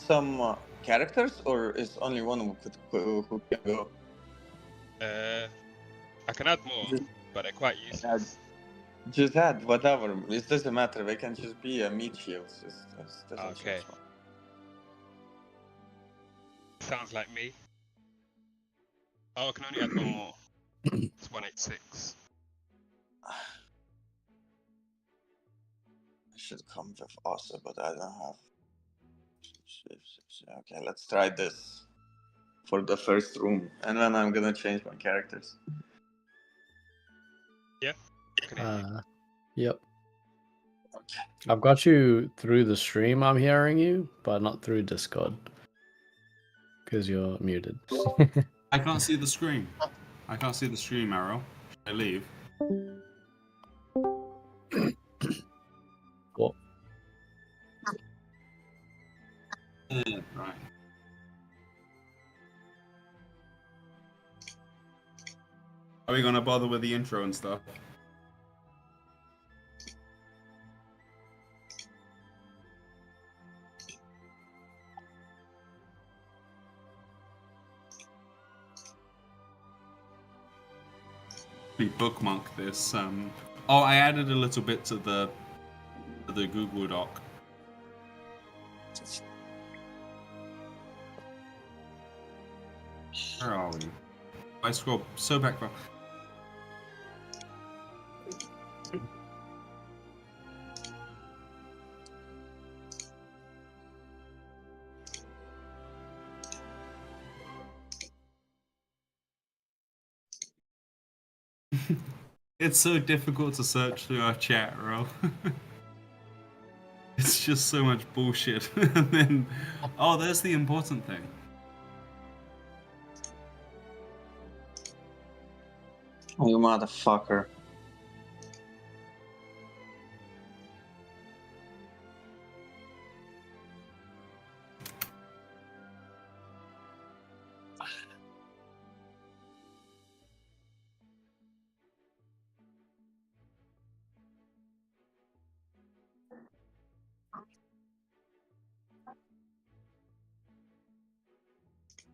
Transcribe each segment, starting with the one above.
some characters, or is only one who can go? I can add more, but they're quite useless. Just add whatever. It doesn't matter. They can just be a meat shields. It doesn't Okay. change much. Sounds like me. Oh, I can only add one more. It's 186. I should come with Osa, but I don't have. Okay, let's try this for the first room, and then I'm gonna change my characters. Yeah. Yep. Okay. I've got you through the stream. I'm hearing you, but not through Discord because you're muted. I can't see the screen. I can't see the stream arrow. Should I leave? What? Right. Are we gonna bother with the intro and stuff? We bookmark this. Oh, I added a little bit to the Google Doc. Where are we? I scroll so back far. It's so difficult to search through our chat, bro. It's just so much bullshit. And then, oh, there's the important thing. You motherfucker.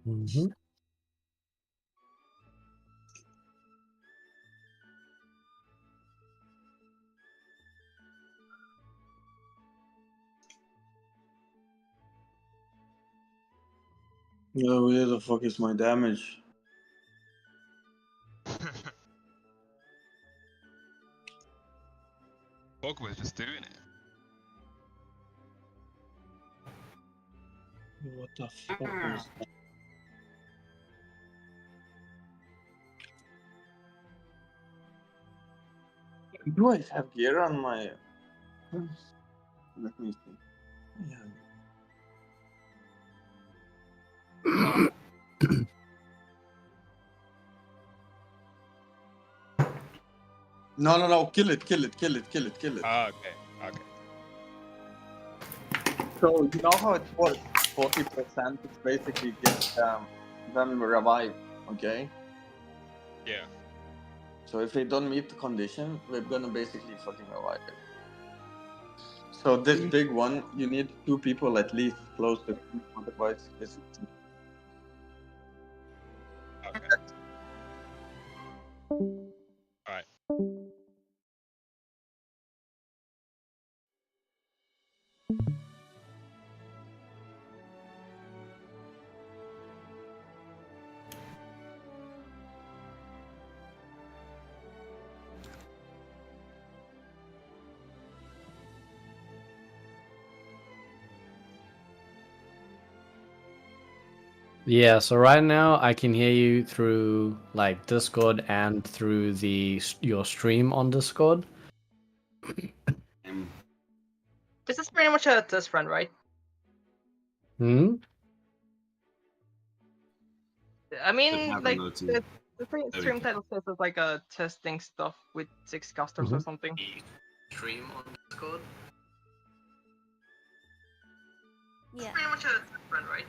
Mm-hmm. Yo, where the fuck is my damage? Bog was just doing it. What the fuck is that? Do I have gear on my... Let me see. Yeah. No, kill it. Ah, okay. So, you know how it works? 40% is basically get them revive, okay? Yeah. So if they don't meet the condition, we're gonna basically fucking revive it. So this big one, you need 2 people at least close to him, otherwise it's... Okay. Alright. Yeah, so right now I can hear you through like Discord and through your stream on Discord. This is pretty much a test run, right? Hmm? I mean, like the stream title says it's like a testing stuff with 6 customers or Mhm. something. Stream on Discord? Yeah. Pretty much a test run, right?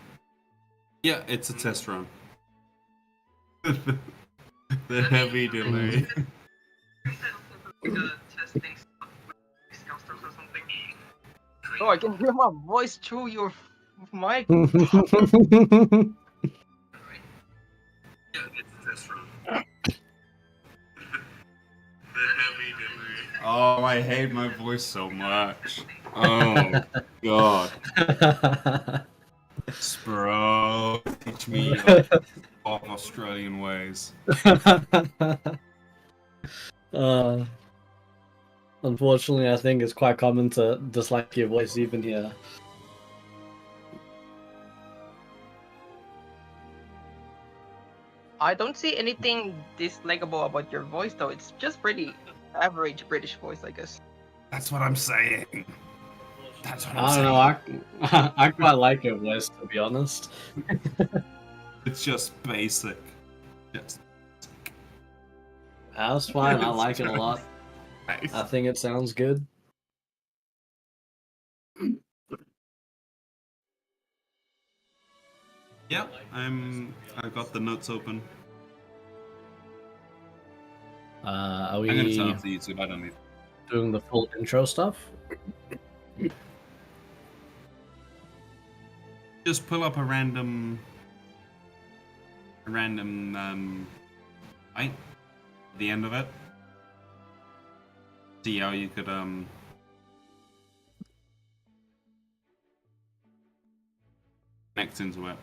Yeah, it's a test run. The heavy delay. Oh, I can hear my voice through your My Oh, I hate my voice so much. Oh, God. Bro, teach me all Australian ways. uh, unfortunately, I think it's quite common to dislike your voice even here. I don't see anything dislikable about your voice though. It's just pretty average British voice, I guess. That's what I'm saying. That's what I'm I don't saying. know. I quite like your voice, to be honest. It's just basic. Just That's fine. I like it a lot. nice. I think it sounds good. Yeah, I got the notes open. Are I'm gonna we turn off the YouTube. I don't need. doing the full intro stuff? Just pull up a random right at the end of it. See how you could connect into it.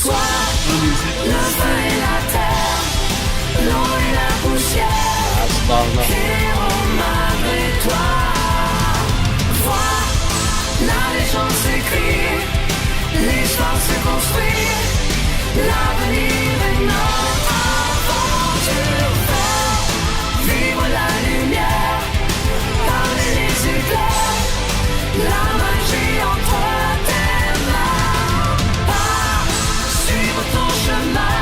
Toi, le feu et la terre, l'eau et la poussière, That's not enough. héros malgré toi. Vois la légende s'écrit, l'histoire se construit, l'avenir est notre aventure. Fais vivre la lumière, parler les éclairs, la magie entre tes mains. Pars, suivre ton chemin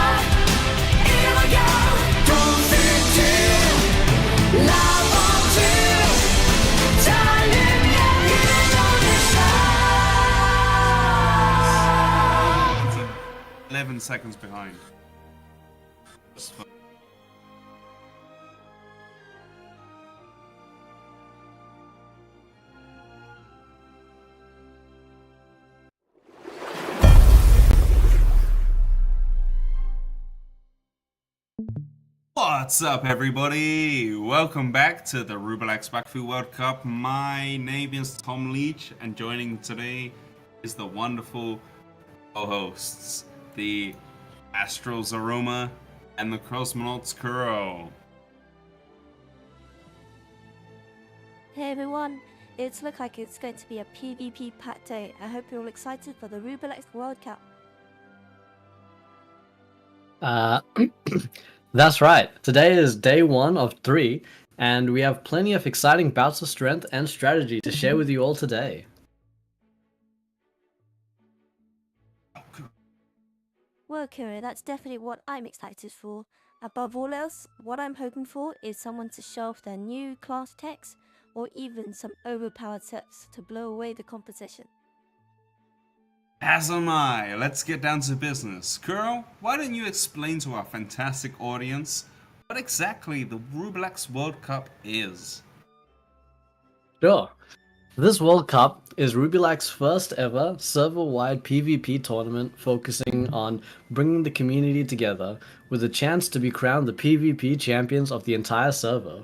et regarde ton futur. L'aventure, ta lumière est dans les stars. 11 seconds behind. Just for- What's up, everybody? Welcome back to the Rubilax Wakfu World Cup. My name is Tom Leach, and joining today is the wonderful co-hosts, the Astral's Aroma and the Cosmonauts Kuro. Hey everyone, it's look like it's going to be a PvP packed day. I hope you're all excited for the Rubilax World Cup. That's right. Today is day 1 of 3, and we have plenty of exciting bouts of strength and strategy to share with you all today. Well, Kira, that's definitely what I'm excited for. Above all else, what I'm hoping for is someone to show off their new class techs, or even some overpowered sets to blow away the competition. As am I. Let's get down to business. Kuro, why don't you explain to our fantastic audience what exactly the Rubilax World Cup is? Sure. This World Cup is Rubilax's first ever server-wide PvP tournament focusing on bringing the community together with a chance to be crowned the PvP champions of the entire server.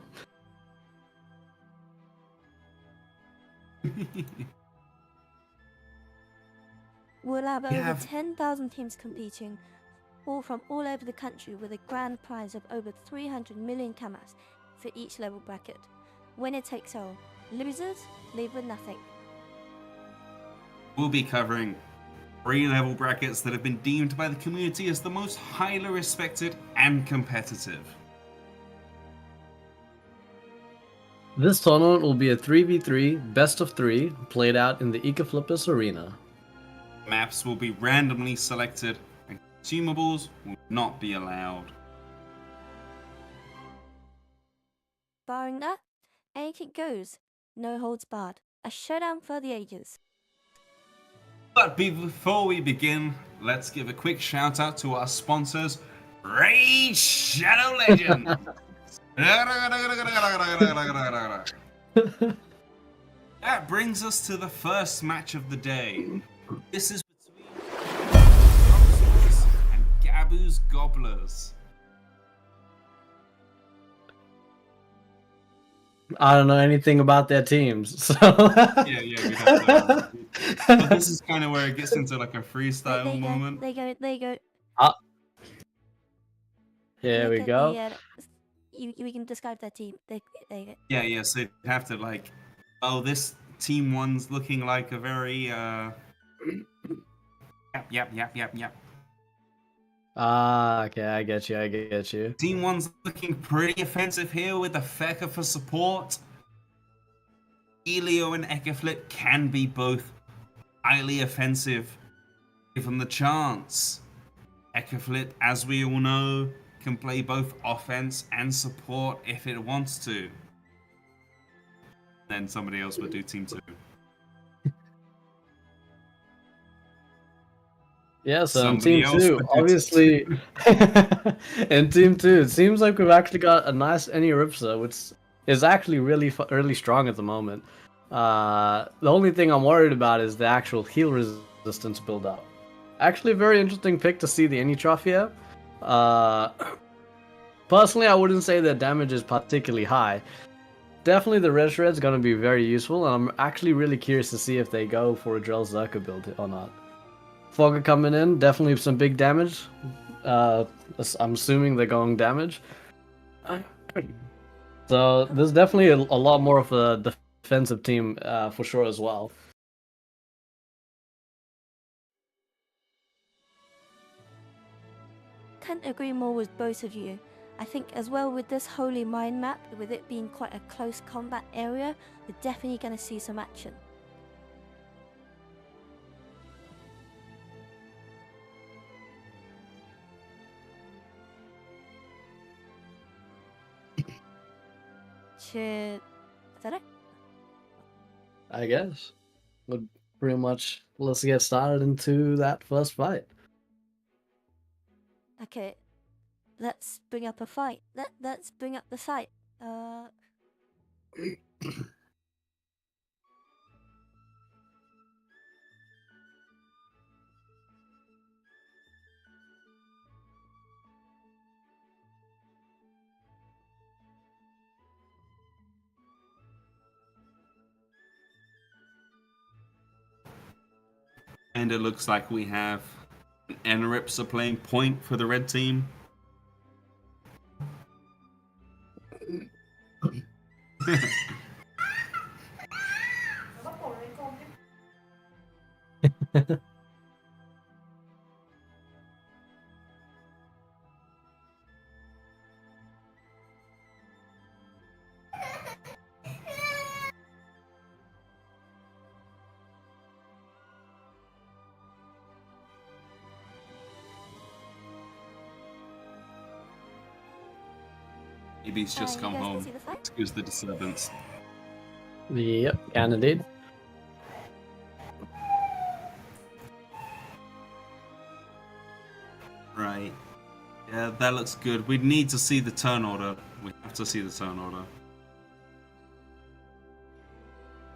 We'll have We over have- 10,000 teams competing, all from all over the country, with a grand prize of over 300 million kamas for each level bracket. Winner takes all. Losers leave with nothing. We'll be covering 3 level brackets that have been deemed by the community as the most highly respected and competitive. This tournament will be a 3v3 best of 3 played out in the Ecoflippers arena. Maps will be randomly selected and consumables will not be allowed. barring that, anything goes. No holds barred. A showdown for the ages. But before we begin, let's give a quick shout out to our sponsors, Raid Shadow Legends. That brings us to the first match of the day. This is between Dropswords and Gabu's Gobblers. I don't know anything about their teams, so Yeah, we have to. But this is kind of where it gets into like a freestyle There you go. moment. There you go. Here we Look at go. we can describe their team. There you go. Yeah, so you have to like, oh, this team one's looking like a very, yep. Ah, okay, I get you. Team one's looking pretty offensive here with the Feca for support. Elio and Ekeflip can be both highly offensive given the chance. Ekeflip, as we all know, can play both offense and support if it wants to. Then somebody else would do team two. Yeah, so in Somebody team else two, would do obviously, in team two, it seems like we've actually got a nice Ripsa, which is actually really strong at the moment. The only thing I'm worried about is the actual heal resistance build up. Actually, a very interesting pick to see the Enitroff here. Personally, I wouldn't say their damage is particularly high. Definitely the Red Shred's going to be very useful, and I'm actually really curious to see if they go for a Drell Zerka build or not. Fogger coming in, definitely some big damage. I'm assuming they're going damage. So there's definitely a lot more of a defensive team for sure as well. Can't agree more with both of you. I think as well with this Holy Mine map, with it being quite a close combat area, we're definitely going to see some action. Is that it? I guess. But pretty much, let's get started into that first fight. Okay, let's bring up a fight. Let's bring up the fight. And it looks like we have Enripsa playing point for the red team. Maybe he's just You come guys can home. see the fight? Excuse the disturbance. Yep, can indeed. Right. Yeah, that looks good. We need to see the turn order. We have to see the turn order.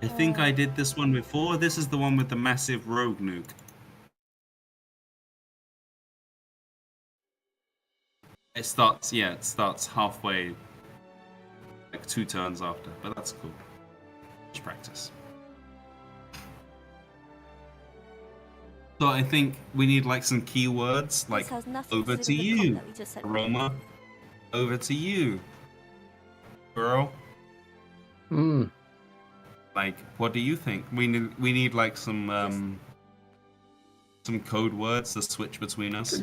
I think I did this one before. This is the one with the massive rogue nuke. It starts halfway, like 2 turns after, but that's cool. Just practice. So I think we need like some keywords, like This has nothing over do to with the you, comp that we just said. Aroma. Over to you, girl. Like, what do you think? We need like some code words to switch between us.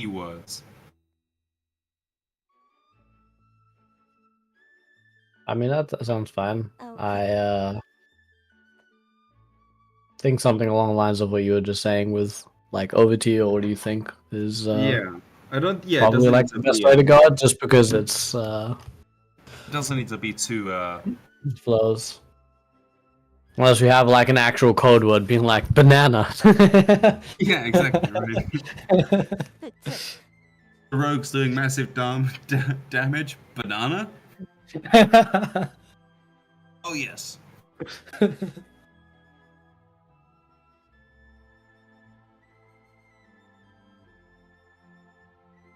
Keywords. I mean, that sounds fine. Okay. think something along the lines of what you were just saying with like over to you, or what do you think is I don't. Yeah, it probably doesn't like need the to best be. way to go, just because it's It doesn't need to be too. flows. Unless we have like an actual code word being like banana. Yeah, exactly. Right. Look, look. The rogue's doing massive damage. Banana. Oh yes.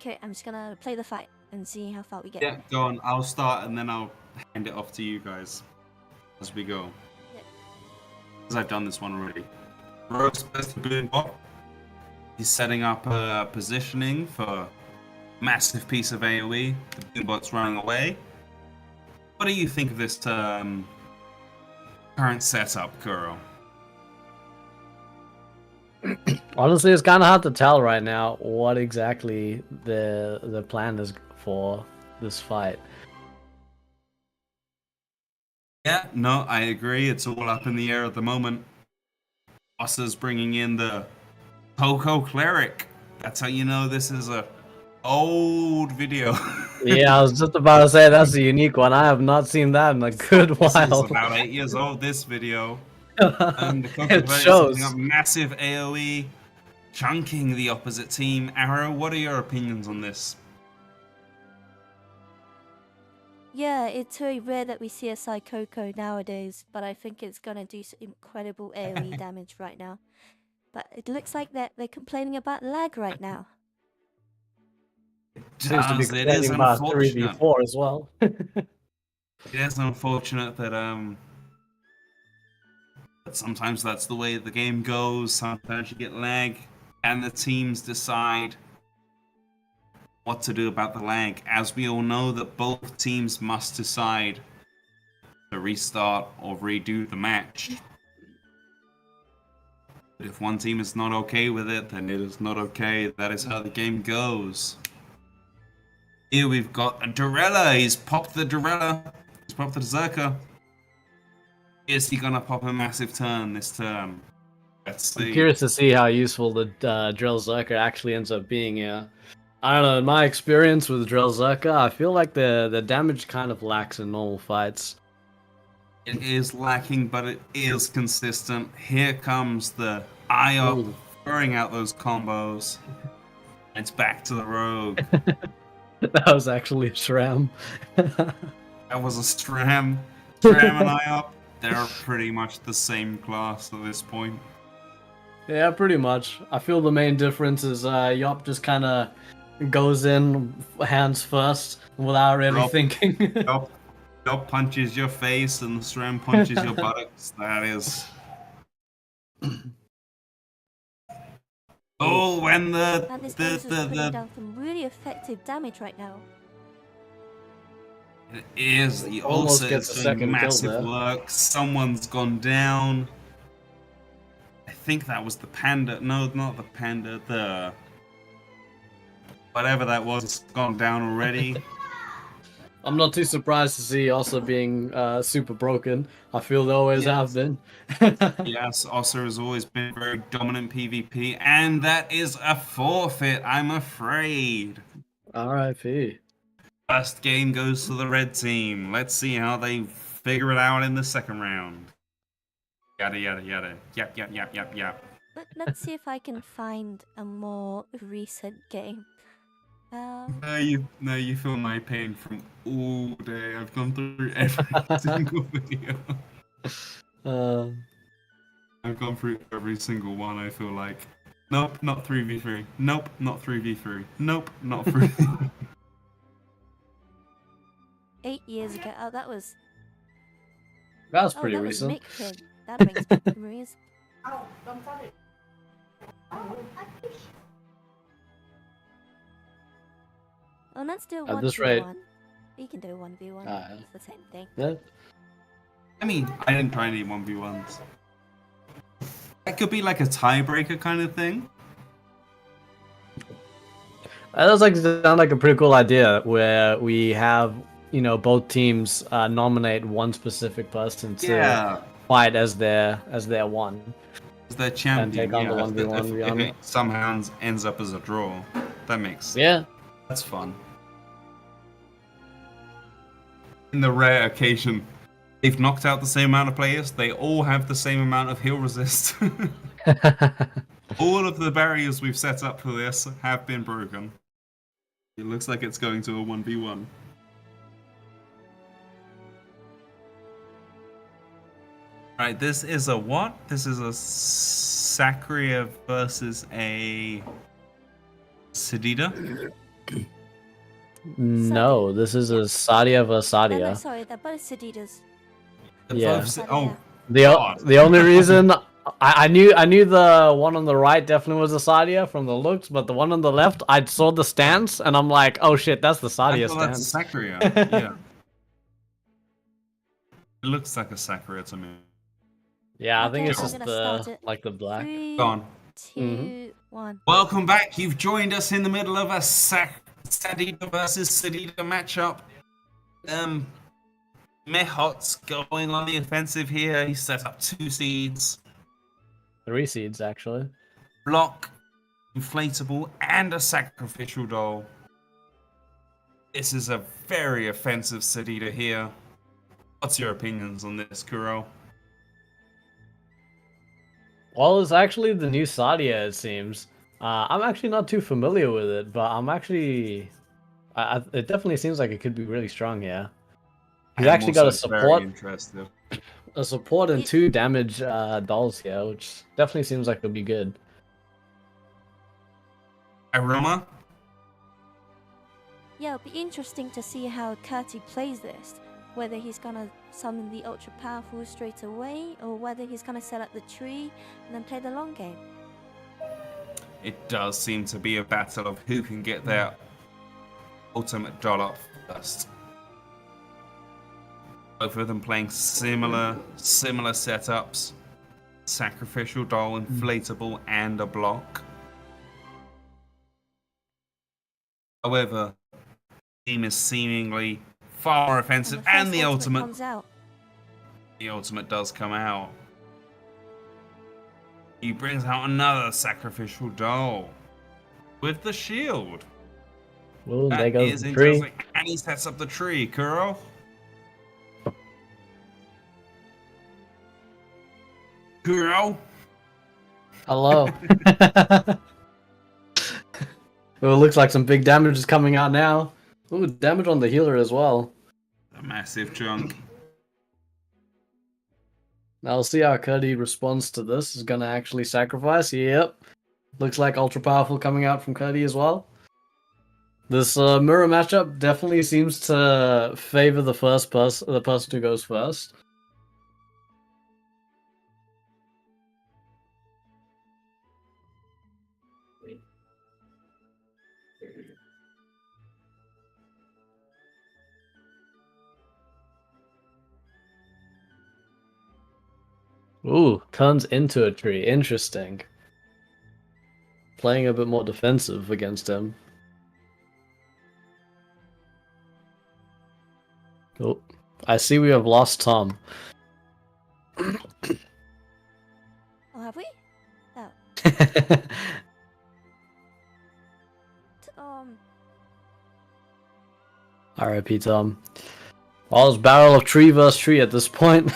Okay, I'm just gonna play the fight and see how far we get. Yeah, go on. I'll start and then I'll hand it off to you guys as we go. Yeah. Because I've done this one already. Rogue's first boon bot. He's setting up positioning for massive piece of AoE. The boon bot's running away. What do you think of this current setup, Kuro? Honestly, it's kind of hard to tell right now what exactly the plan is for this fight. Yeah, no, I agree. It's all up in the air at the moment. Ossa's bringing in the Coco Cleric. That's how you know this is a old video. Yeah, I was just about to say that's a unique one. I have not seen that in a good This is while. about 8 years old, this video. And the Coco It Cleric is shows. setting up massive AoE, chunking the opposite team. Arrow, what are your opinions on this? Yeah, it's very rare that we see a Psychoco nowadays, but I think it's gonna do some incredible AoE damage right now. But it looks like that they're complaining about lag right now. Seems to be It is complaining about unfortunate. 3v4 as well. It is unfortunate that sometimes that's the way the game goes. Sometimes you get lag, and the teams decide what to do about the lag. As we all know, that both teams must decide to restart or redo the match. But if one team is not okay with it, then it is not okay. That is how the game goes. Here we've got a Dorella. He's popped the Dorella. He's popped the Zerka. Is he gonna pop a massive turn this turn? Let's see. I'm curious to see how useful the Drill Zerka actually ends up being here. I don't know, in my experience with Drill Zerka, I feel like the damage kind of lacks in normal fights. It is lacking, but it is consistent. Here comes the IOP Ooh. throwing out those combos. It's back to the rogue. That was actually a Shram. That was a Stram. Stram and IOP, they're pretty much the same class at this point. Yeah, pretty much. I feel the main difference is Yop just kind of goes in hands first without really Drop. thinking. Yop punches your face and the Stram punches your buttocks. That is. Oh, when And this Ghost is putting the down some really effective damage right now. it is the Almost ulcer gets is a doing second kill massive there. work. Someone's gone down. I think that was the panda. No, not the panda. The whatever that was, gone down already. I'm not too surprised to see also being super broken. I feel they always have been. Yes, Ossa has always been very dominant PvP, and that is a forfeit, I'm afraid. R.I.P. First game goes to the red team. Let's see how they figure it out in the second round. Yada yada yada. Yap yap yap yap yap. Let's see if I can find a more recent game. No, you feel my pain from all day. I've gone through every single video. I've gone through every single one, I feel like. Nope, not 3v3. Nope, not 3v3. Nope, not 3. 8 years ago. Oh, that was. That was Oh, pretty that was recent. Mick Pig. That brings back memories. Well, let's do a At this 1v1. rate- We can do a 1v1. Ah, yeah. It's the same thing. Yeah. I mean, I didn't try any 1v1s. That could be like a tiebreaker kind of thing. That does sound like a pretty cool idea where we have, both teams nominate one specific person to fight as their one. Their champion, take on the yeah. 1v1 If beyond. it somehow ends up as a draw, that makes Yeah. that's fun. In the rare occasion they've knocked out the same amount of players, they all have the same amount of heal resist. All of the barriers we've set up for this have been broken. It looks like it's going to a 1v1. Right, this is a what? This is a Sacria versus a Sedita? No, this is a Sadia vs No, no, Sadia. sorry, they're both Seditas. Yeah. Oh, The God. the only reason I knew the one on the right definitely was a Sadia from the looks, but the one on the left, I saw the stance and I'm like, oh shit, that's the Sadia I thought that's a stance. Sacria. Yeah. It looks like a Sacria to me. Yeah, I think Okay, it's I'm just gonna start the it. the black. 3, Go on. 2, 1. Welcome back. You've joined us in the middle of a Sadida versus Sedita matchup. Mehot's going on the offensive here. He set up 2 seeds, 3 seeds actually. block, inflatable, and a sacrificial doll. This is a very offensive Sedita here. What's your opinions on this, Kuro? Well, it's actually the new Sadia, it seems. I'm actually not too familiar with it, but I'm actually... it definitely seems like it could be really strong here. He's I'm actually got a also very support, interested. and 2 damage dolls here, which definitely seems like it'll be good. Aroma? Yeah, it'll be interesting to see how Curti plays this. Whether he's gonna summon the ultra powerful straight away, or whether he's gonna set up the tree and then play the long game. It does seem to be a battle of who can get their ultimate doll up first. Both of them playing similar setups. Sacrificial doll, inflatable, and a block. However, the team is seemingly far more offensive, and the ultimate comes out. the ultimate does come out. He brings out another sacrificial doll with the shield. Well, there That goes is the tree. interesting. And he sets up the tree, Kuro. Kuro? Hello. Well, it looks like some big damage is coming out now. Ooh, damage on the healer as well. A massive chunk. Now we'll see how Cuddy responds to this. Is gonna actually sacrifice. Yep. Looks like ultra powerful coming out from Cuddy as well. This mirror matchup definitely seems to favor the person who goes first. Ooh, turns into a tree. Interesting. Playing a bit more defensive against him. Oh, I see we have lost Tom. Oh, have we? Oh. R.I.P. Tom. Well, it's barrel of tree versus tree at this point.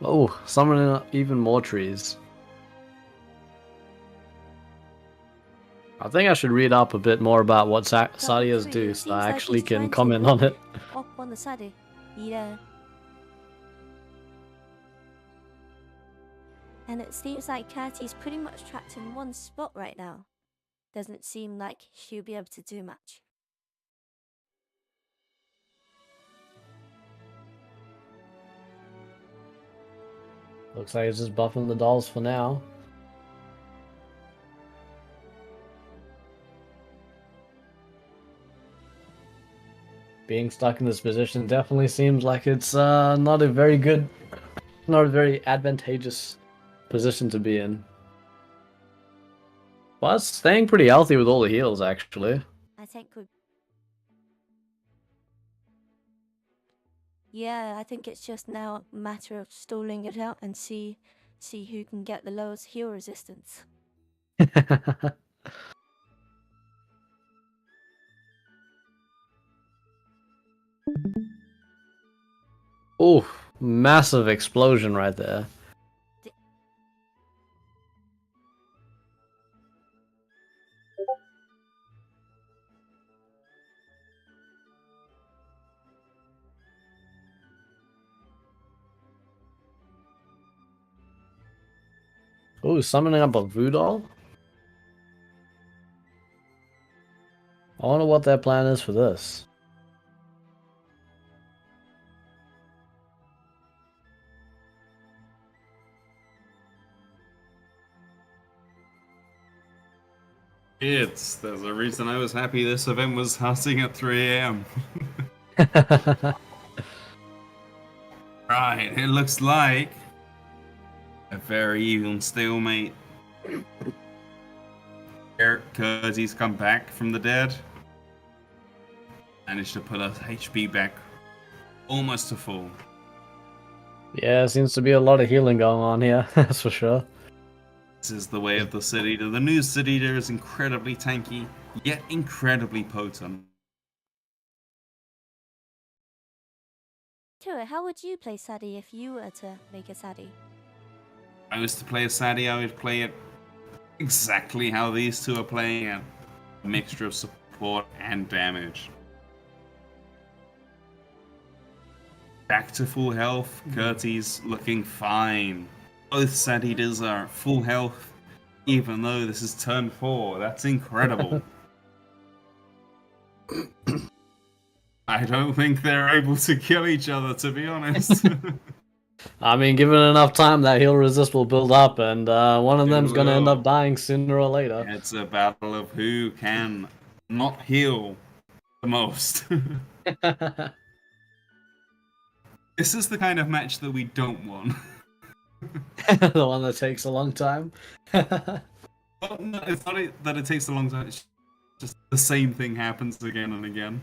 Oh, summoning even more trees. I think I should read up a bit more about what Sadias tree, do it so seems I like actually he's can trying to comment on it. Up on the Sadi. Yeah. And it seems like Curti's pretty much trapped in one spot right now. Doesn't seem like she'll be able to do much. Looks like he's just buffing the dolls for now. Being stuck in this position definitely seems like it's not a very advantageous position to be in. But it's staying pretty healthy with all the heals, actually. I think we Yeah, I think it's just now a matter of stalling it out and see who can get the lowest heal resistance. Oh, massive explosion right there. Oh, summoning up a Voodoo? I wonder what their plan is for this. There's a reason I was happy this event was starting at 3 a.m. Right, it looks like a very even stalemate. Curdy's come back from the dead. Managed to put us HP back almost to full. Yeah, seems to be a lot of healing going on here, that's for sure. This is the way of the City Eater. The new City Eater is incredibly tanky, yet incredibly potent. Tua, how would you play Sadie if you were to make a Sadie? If I was to play a Sadie, I would play it exactly how these two are playing it. A mixture of support and damage. Back to full health, Curtis looking fine. Both Sad Eaters are full health, even though this is turn 4. That's incredible. I don't think they're able to kill each other, to be honest. I mean, given enough time, that heal resist will build up, and one of It them's gonna end will. up dying sooner or later. It's a battle of who can not heal the most. This is the kind of match that we don't want. The one that takes a long time. Well, no, it's not that it takes a long time, it's just the same thing happens again and again.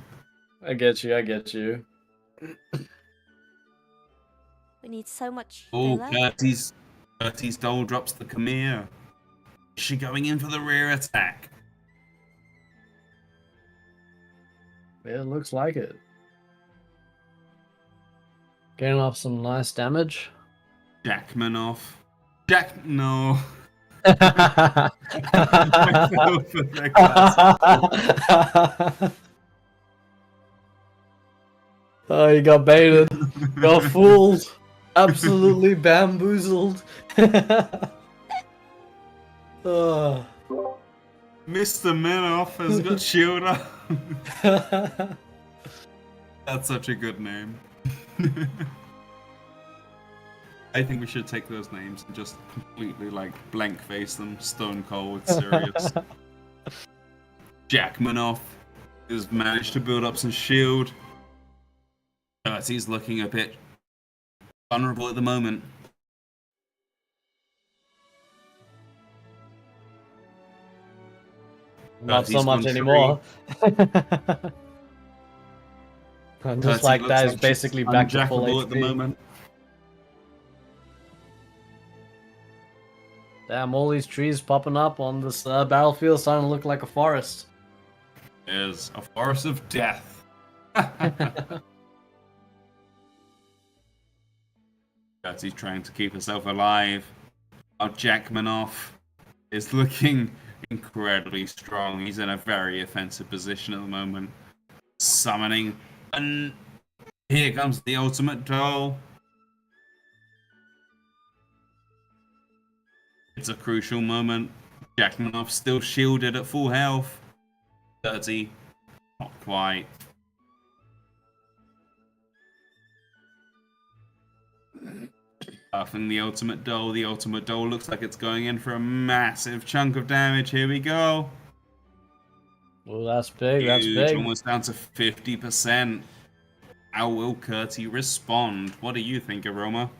I get you, I get you. We need so much Oh, filler. Curtis Dole drops the Khmer. Is she going in for the rear attack? It looks like it. Getting off some nice damage. Jackman off. No. Oh, you got baited. Got fooled. Absolutely bamboozled. Oh. Mr. Minoff has got shield up. That's such a good name. I think we should take those names and just completely like blank face them, stone cold, serious. Jackmanoff has managed to build up some shield. He's looking a bit vulnerable at the moment. Not so much anymore. And just like that is basically back to full HP. At the moment. Damn, all these trees popping up on this battlefield starting to look like a forest. Is a forest of death. He's trying to keep herself alive. Our Jackmanoff is looking incredibly strong. He's in a very offensive position at the moment. Summoning, and here comes the ultimate doll. It's a crucial moment. Jackmanoff still shielded at full health. 30. Not quite. Buffing the ultimate doll. The ultimate doll looks like it's going in for a massive chunk of damage. Here we go. Oh, that's big, Huge, that's big. almost down to 50%. How will Curti respond? What do you think, Aroma?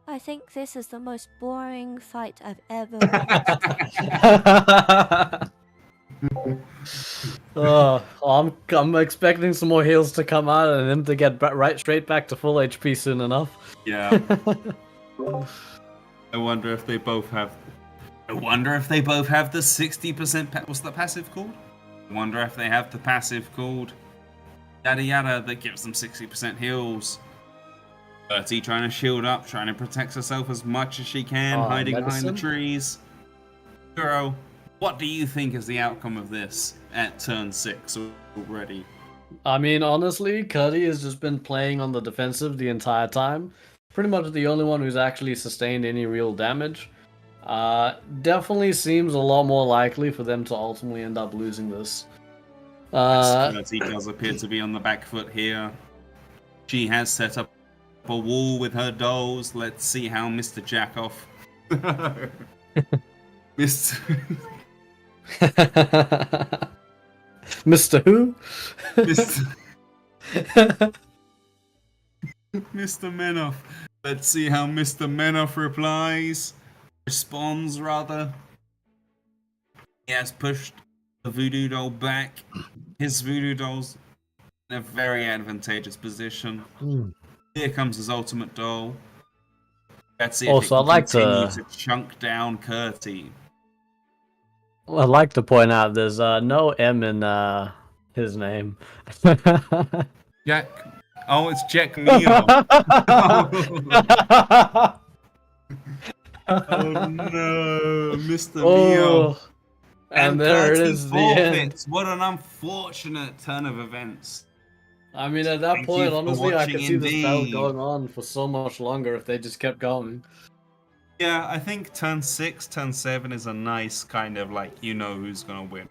I think this is the most boring fight I've ever watched. I'm expecting some more heals to come out and him to get right straight back to full HP soon enough. Yeah. I wonder if they both have. I wonder if they both have the 60%. What's the passive called? I wonder if they have the passive called yada yada that gives them 60% heals. Bertie trying to shield up, trying to protect herself as much as she can, hiding behind the trees. Girl, what do you think is the outcome of this at turn 6 already? I mean, honestly, Cuddy has just been playing on the defensive the entire time. Pretty much the only one who's actually sustained any real damage. Definitely seems a lot more likely for them to ultimately end up losing this. Bertie does appear to be on the back foot here. She has set up a wall with her dolls. Let's see how Mr. Jackoff. Mr. Mr. Who? Mr. Menoff. Let's see how Mr. Menoff responds rather. He has pushed the voodoo doll back. His voodoo doll's in a very advantageous position. Here comes his ultimate doll. Let's see if it can continue to chunk down Curti. I'd like to point out there's no M in his name. Jack. Oh, it's Jack Mio. Oh no, Mr. Mio. And there it is, the end. What an unfortunate turn of events. I mean, at that point, honestly, I could see this battle going on for so much longer if they just kept going. Yeah, I think turn 6, turn 7 is a nice kind of like, you know who's gonna win.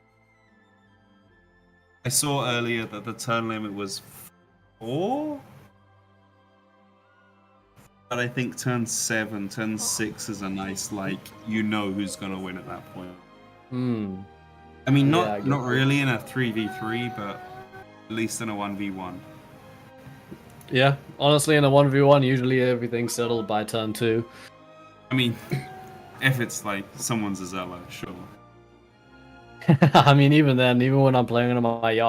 I saw earlier that the turn limit was 4? But I think turn 7, turn 6 is a nice, like, you know who's gonna win at that point. I mean, not really in a 3v3, but at least in a 1v1. Yeah, honestly, in a 1v1, usually everything's settled by turn 2. I mean, if it's like someone's a Xelor, sure. I mean, even then, even when I'm playing on my yacht.